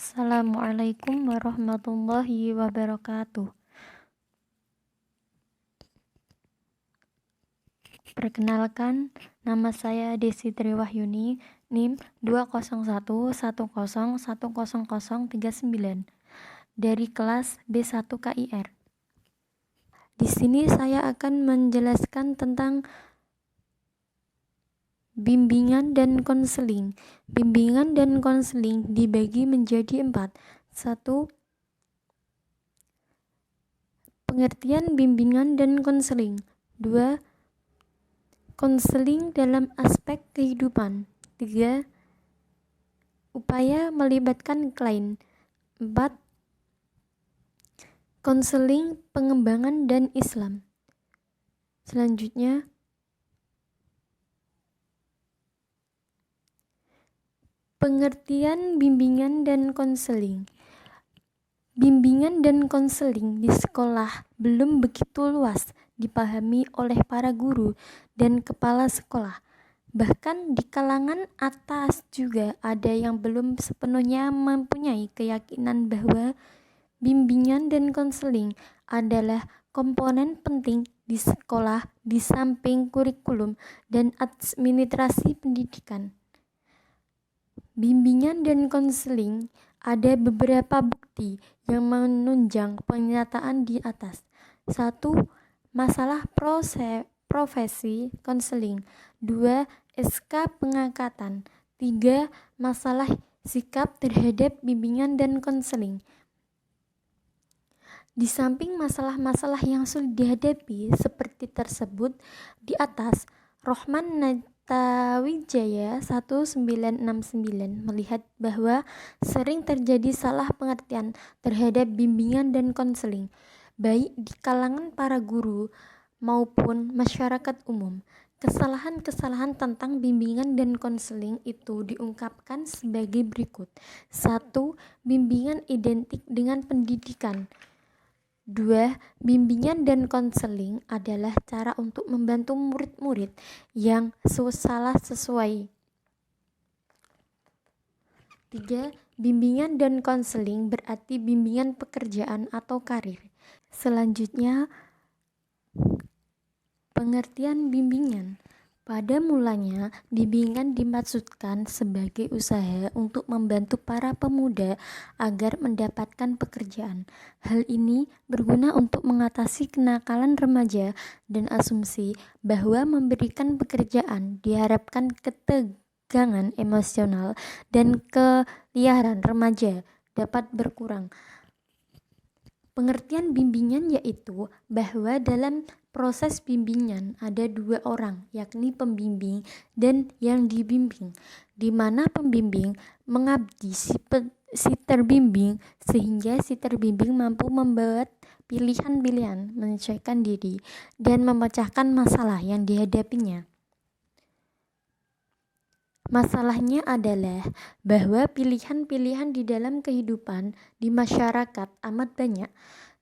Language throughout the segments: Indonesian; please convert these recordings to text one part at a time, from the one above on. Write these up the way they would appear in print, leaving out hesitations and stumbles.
Assalamualaikum warahmatullahi wabarakatuh. Perkenalkan, nama saya Desi Triwahyuni, NIM 20110101039 dari kelas B1 KIR. Di sini saya akan menjelaskan tentang bimbingan dan konseling. Bimbingan dan konseling dibagi menjadi 4. 1. Pengertian bimbingan dan konseling. 2. Konseling dalam aspek kehidupan. 3. Upaya melibatkan klien. 4. Konseling pengembangan dan Islam. Selanjutnya, pengertian bimbingan dan konseling. Bimbingan dan konseling di sekolah belum begitu luas dipahami oleh para guru dan kepala sekolah. Bahkan di kalangan atas juga ada yang belum sepenuhnya mempunyai keyakinan bahwa bimbingan dan konseling adalah komponen penting di sekolah di samping kurikulum dan administrasi pendidikan. Bimbingan dan konseling ada beberapa bukti yang menunjang pernyataan di atas. 1. Masalah profesi konseling. 2. SK pengangkatan. 3. Masalah sikap terhadap bimbingan dan konseling. Di samping masalah-masalah yang sulit dihadapi seperti tersebut di atas, Rohman Tawijaya 1969 melihat bahwa sering terjadi salah pengertian terhadap bimbingan dan konseling, baik di kalangan para guru maupun masyarakat umum. Kesalahan-kesalahan tentang bimbingan dan konseling itu diungkapkan sebagai berikut. 1. Bimbingan identik dengan pendidikan. 2. Bimbingan dan konseling adalah cara untuk membantu murid-murid yang salah sesuai. 3. Bimbingan dan konseling berarti bimbingan pekerjaan atau karir. Selanjutnya, pengertian bimbingan. Pada mulanya, bimbingan dimaksudkan sebagai usaha untuk membantu para pemuda agar mendapatkan pekerjaan. Hal ini berguna untuk mengatasi kenakalan remaja dan asumsi bahwa memberikan pekerjaan diharapkan ketegangan emosional dan keliaran remaja dapat berkurang. Pengertian bimbingan yaitu bahwa dalam proses bimbingan ada dua orang, yakni pembimbing dan yang dibimbing, di mana pembimbing mengabdi si terbimbing sehingga si terbimbing mampu membuat pilihan-pilihan, menyesuaikan diri, dan memecahkan masalah yang dihadapinya. Masalahnya adalah bahwa pilihan-pilihan di dalam kehidupan di masyarakat amat banyak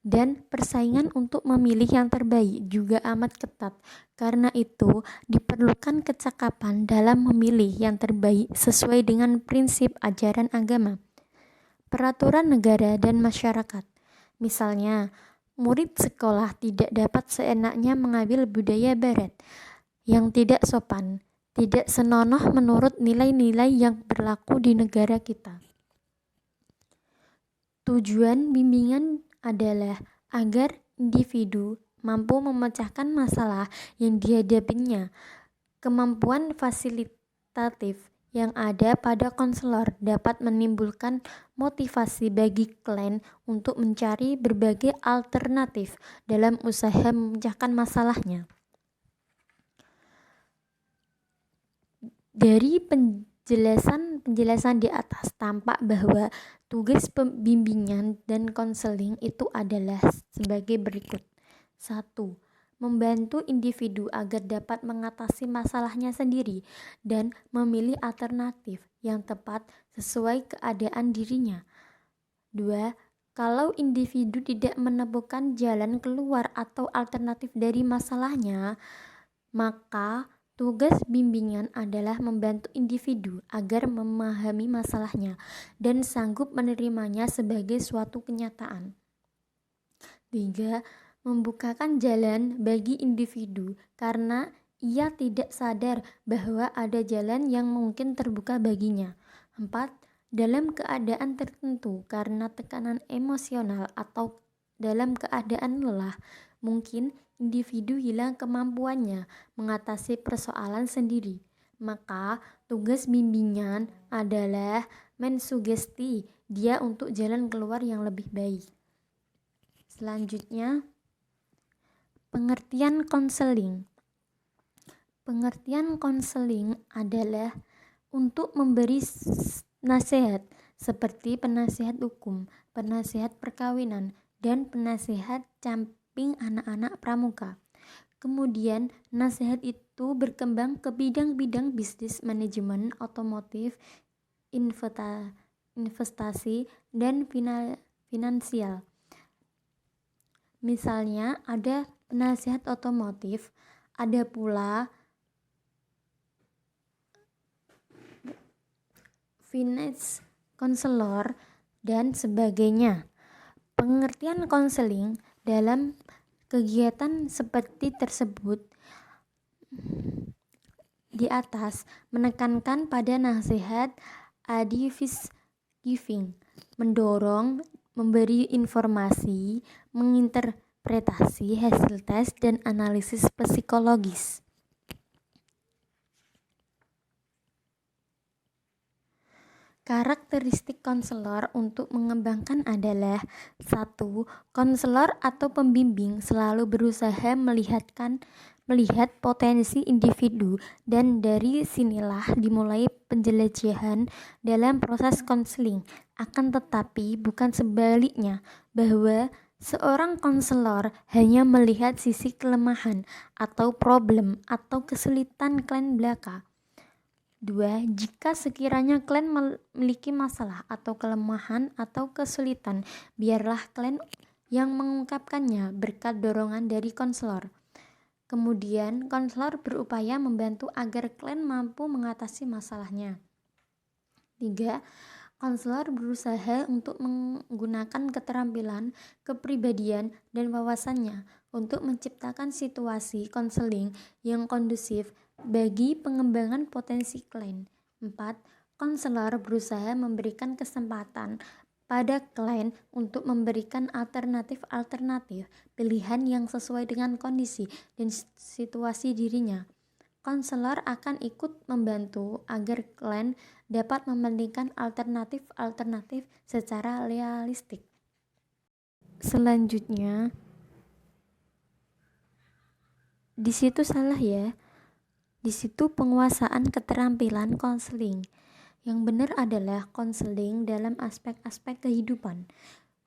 dan persaingan untuk memilih yang terbaik juga amat ketat. Karena itu, diperlukan kecakapan dalam memilih yang terbaik sesuai dengan prinsip ajaran agama, peraturan negara dan masyarakat. Misalnya, murid sekolah tidak dapat seenaknya mengambil budaya barat yang tidak sopan, tidak senonoh menurut nilai-nilai yang berlaku di negara kita. Tujuan bimbingan adalah agar individu mampu memecahkan masalah yang dihadapinya. Kemampuan fasilitatif yang ada pada konselor dapat menimbulkan motivasi bagi klien untuk mencari berbagai alternatif dalam usaha memecahkan masalahnya. Dari penjelasan di atas tampak bahwa tugas pembimbingan dan konseling itu adalah sebagai berikut. 1. Membantu individu agar dapat mengatasi masalahnya sendiri dan memilih alternatif yang tepat sesuai keadaan dirinya. 2. Kalau individu tidak menemukan jalan keluar atau alternatif dari masalahnya, maka Tugas bimbingan adalah membantu individu agar memahami masalahnya dan sanggup menerimanya sebagai suatu kenyataan. 3. Membukakan jalan bagi individu karena ia tidak sadar bahwa ada jalan yang mungkin terbuka baginya. 4. Dalam keadaan tertentu karena tekanan emosional atau dalam keadaan lelah, mungkin individu hilang kemampuannya mengatasi persoalan sendiri. Maka, tugas bimbingan adalah mensugesti dia untuk jalan keluar yang lebih baik. Selanjutnya, pengertian konseling. Pengertian konseling adalah untuk memberi nasihat seperti penasihat hukum, penasihat perkawinan, dan penasihat camping anak-anak pramuka. Kemudian, nasihat itu berkembang ke bidang-bidang bisnis, manajemen, otomotif, investasi, dan finansial. Misalnya, ada penasihat otomotif, ada pula finance counselor, dan sebagainya. Pengertian konseling dalam kegiatan seperti tersebut di atas menekankan pada nasihat advice giving, mendorong, memberi informasi, menginterpretasi hasil tes dan analisis psikologis. Karakteristik konselor untuk mengembangkan adalah 1. Konselor atau pembimbing selalu berusaha melihat potensi individu dan dari sinilah dimulai penjelajahan dalam proses konseling. Akan tetapi bukan sebaliknya, bahwa seorang konselor hanya melihat sisi kelemahan atau problem atau kesulitan klien belaka. 2. Jika sekiranya klien memiliki masalah atau kelemahan atau kesulitan, biarlah klien yang mengungkapkannya berkat dorongan dari konselor. Kemudian, konselor berupaya membantu agar klien mampu mengatasi masalahnya. 3. Konselor berusaha untuk menggunakan keterampilan, kepribadian, dan wawasannya untuk menciptakan situasi konseling yang kondusif bagi pengembangan potensi klien. 4. Konselor berusaha memberikan kesempatan pada klien untuk memberikan alternatif pilihan yang sesuai dengan kondisi dan situasi dirinya. Konselor akan ikut membantu agar klien dapat mementingkan alternatif secara realistik. Selanjutnya, di situ salah ya. Di situ penguasaan keterampilan konseling. Yang benar adalah konseling dalam aspek-aspek kehidupan.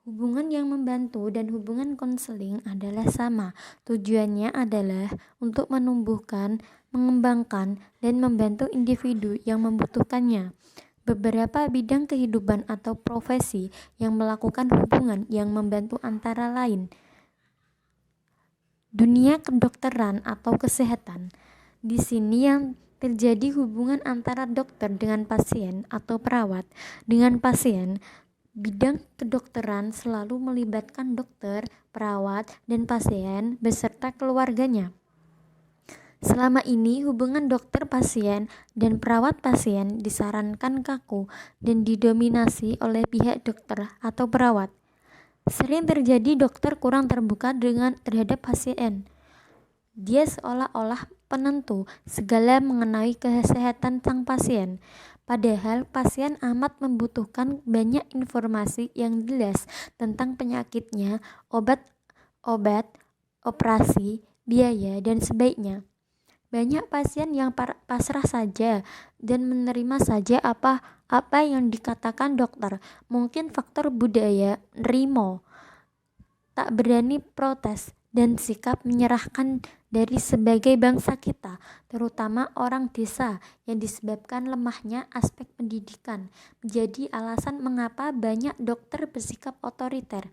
Hubungan yang membantu dan hubungan konseling adalah sama. Tujuannya adalah untuk menumbuhkan, mengembangkan, dan membantu individu yang membutuhkannya. Beberapa bidang kehidupan atau profesi yang melakukan hubungan yang membantu antara lain dunia kedokteran atau kesehatan. Di sini yang terjadi hubungan antara dokter dengan pasien atau perawat dengan pasien. Bidang kedokteran selalu melibatkan dokter, perawat, dan pasien beserta keluarganya. Selama ini hubungan dokter pasien dan perawat pasien disarankan kaku dan didominasi oleh pihak dokter atau perawat. Sering terjadi dokter kurang terbuka terhadap pasien. Dia seolah-olah penentu segala mengenai kesehatan sang pasien, padahal pasien amat membutuhkan banyak informasi yang jelas tentang penyakitnya, obat, operasi, biaya, dan sebaiknya. Banyak pasien yang pasrah saja dan menerima saja apa yang dikatakan dokter. Mungkin faktor budaya, nerimo, tak berani protes, dan sikap menyerahkan dari sebagai bangsa kita, terutama orang desa, yang disebabkan lemahnya aspek pendidikan, menjadi alasan mengapa banyak dokter bersikap otoriter.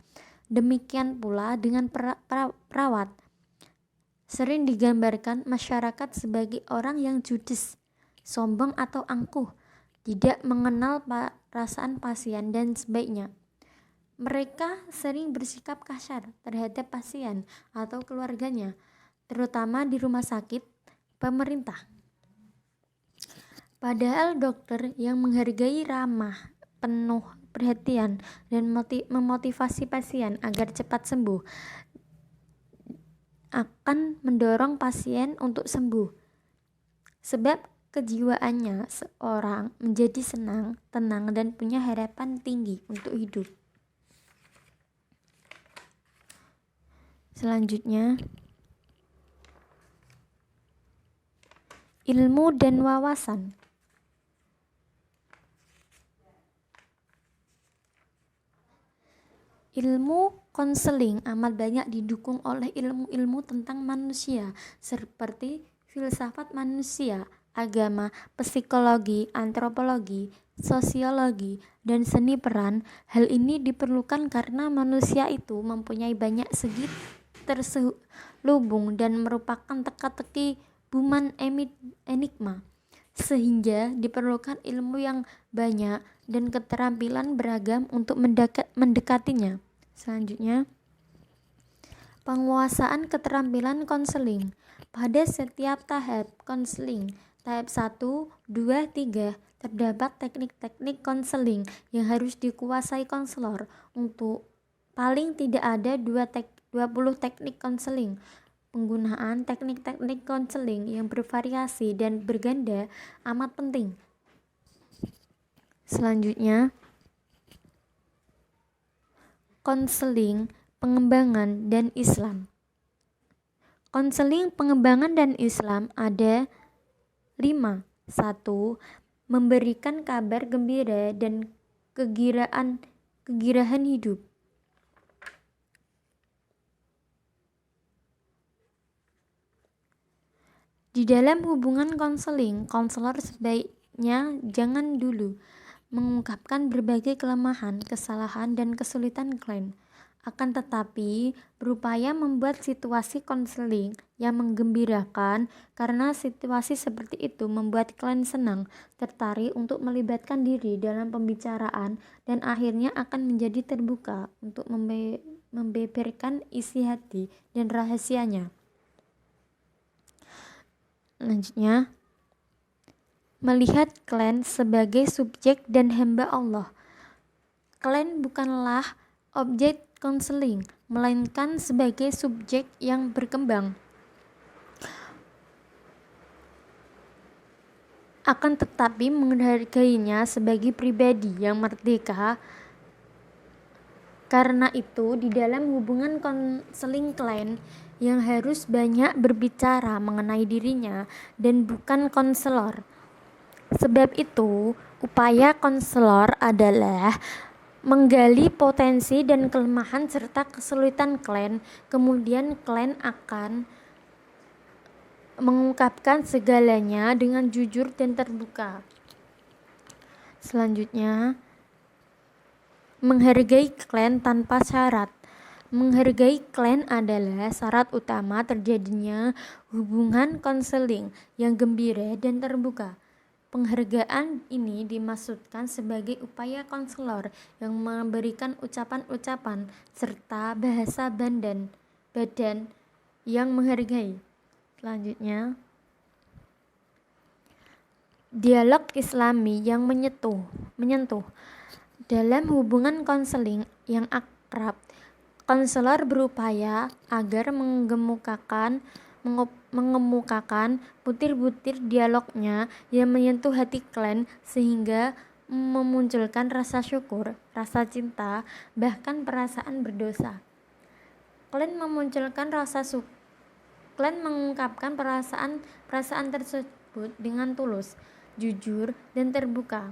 Demikian pula dengan perawat. Sering digambarkan masyarakat sebagai orang yang judes, sombong atau angkuh, tidak mengenal perasaan pasien dan sebaiknya. Mereka sering bersikap kasar terhadap pasien atau keluarganya, terutama di rumah sakit pemerintah. Padahal dokter yang menghargai, ramah, penuh perhatian, dan memotivasi pasien agar cepat sembuh akan mendorong pasien untuk sembuh. Sebab kejiwaannya seorang menjadi senang, tenang, dan punya harapan tinggi untuk hidup. Selanjutnya, ilmu dan wawasan. Ilmu konseling amat banyak didukung oleh ilmu-ilmu tentang manusia seperti filsafat manusia, agama, psikologi, antropologi, sosiologi, dan seni peran. Hal ini diperlukan karena manusia itu mempunyai banyak segi terselubung dan merupakan teka-teki buman enigma, sehingga diperlukan ilmu yang banyak dan keterampilan beragam untuk mendekatinya. Selanjutnya, penguasaan keterampilan konseling. Pada setiap tahap konseling, tahap 1, 2, 3, terdapat teknik-teknik konseling yang harus dikuasai konselor. Untuk paling tidak ada 20 teknik konseling. Penggunaan teknik-teknik konseling yang bervariasi dan berganda amat penting. Selanjutnya, konseling pengembangan dan Islam. Konseling pengembangan dan Islam ada 5. 1. Memberikan kabar gembira dan kegirahan hidup. Di dalam hubungan konseling, konselor sebaiknya jangan dulu mengungkapkan berbagai kelemahan, kesalahan, dan kesulitan klien. Akan tetapi, berupaya membuat situasi konseling yang menggembirakan, karena situasi seperti itu membuat klien senang, tertarik untuk melibatkan diri dalam pembicaraan, dan akhirnya akan menjadi terbuka untuk membeberkan isi hati dan rahasianya. Selanjutnya, melihat klien sebagai subjek dan hamba Allah. Klien bukanlah objek konseling, melainkan sebagai subjek yang berkembang. Akan tetapi menghargainya sebagai pribadi yang merdeka. Karena itu, di dalam hubungan konseling klien yang harus banyak berbicara mengenai dirinya dan bukan konselor. Sebab itu, upaya konselor adalah menggali potensi dan kelemahan serta kesulitan klien. Kemudian klien akan mengungkapkan segalanya dengan jujur dan terbuka. Selanjutnya, menghargai klien tanpa syarat. Menghargai klien adalah syarat utama terjadinya hubungan konseling yang gembira dan terbuka. Penghargaan ini dimaksudkan sebagai upaya konselor yang memberikan ucapan-ucapan serta bahasa badan yang menghargai. Selanjutnya, dialog Islami yang menyentuh. Dalam hubungan konseling yang akrab, konselor berupaya agar mengemukakan butir-butir dialognya yang menyentuh hati klien sehingga memunculkan rasa syukur, rasa cinta, bahkan perasaan berdosa. Klien mengungkapkan perasaan tersebut dengan tulus, jujur, dan terbuka.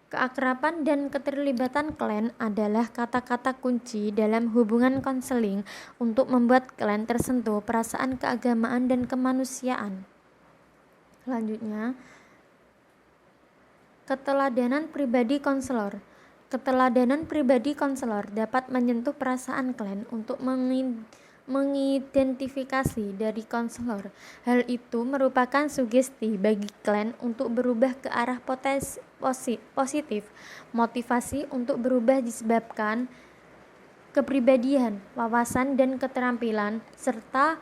Keakraban dan keterlibatan klien adalah kata-kata kunci dalam hubungan konseling untuk membuat klien tersentuh perasaan keagamaan dan kemanusiaan. Selanjutnya, keteladanan pribadi konselor. Keteladanan pribadi konselor dapat menyentuh perasaan klien untuk mengidentifikasi dari konselor. Hal itu merupakan sugesti bagi klien untuk berubah ke arah positif. Motivasi untuk berubah disebabkan kepribadian, wawasan dan keterampilan, serta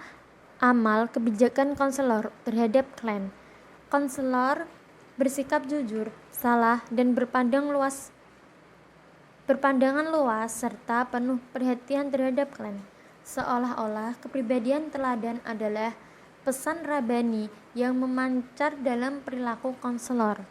amal kebijakan konselor terhadap klien. Konselor bersikap jujur, salah, dan berpandangan luas serta penuh perhatian terhadap klien. Seolah-olah kepribadian teladan adalah pesan Rabbani yang memancar dalam perilaku konselor.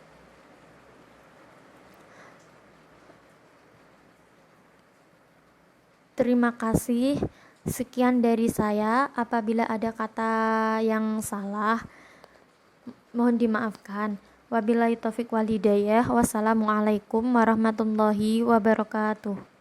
Terima kasih. Sekian dari saya. Apabila ada kata yang salah, mohon dimaafkan. Wabillahi taufik wal hidayah. Wassalamualaikum warahmatullahi wabarakatuh.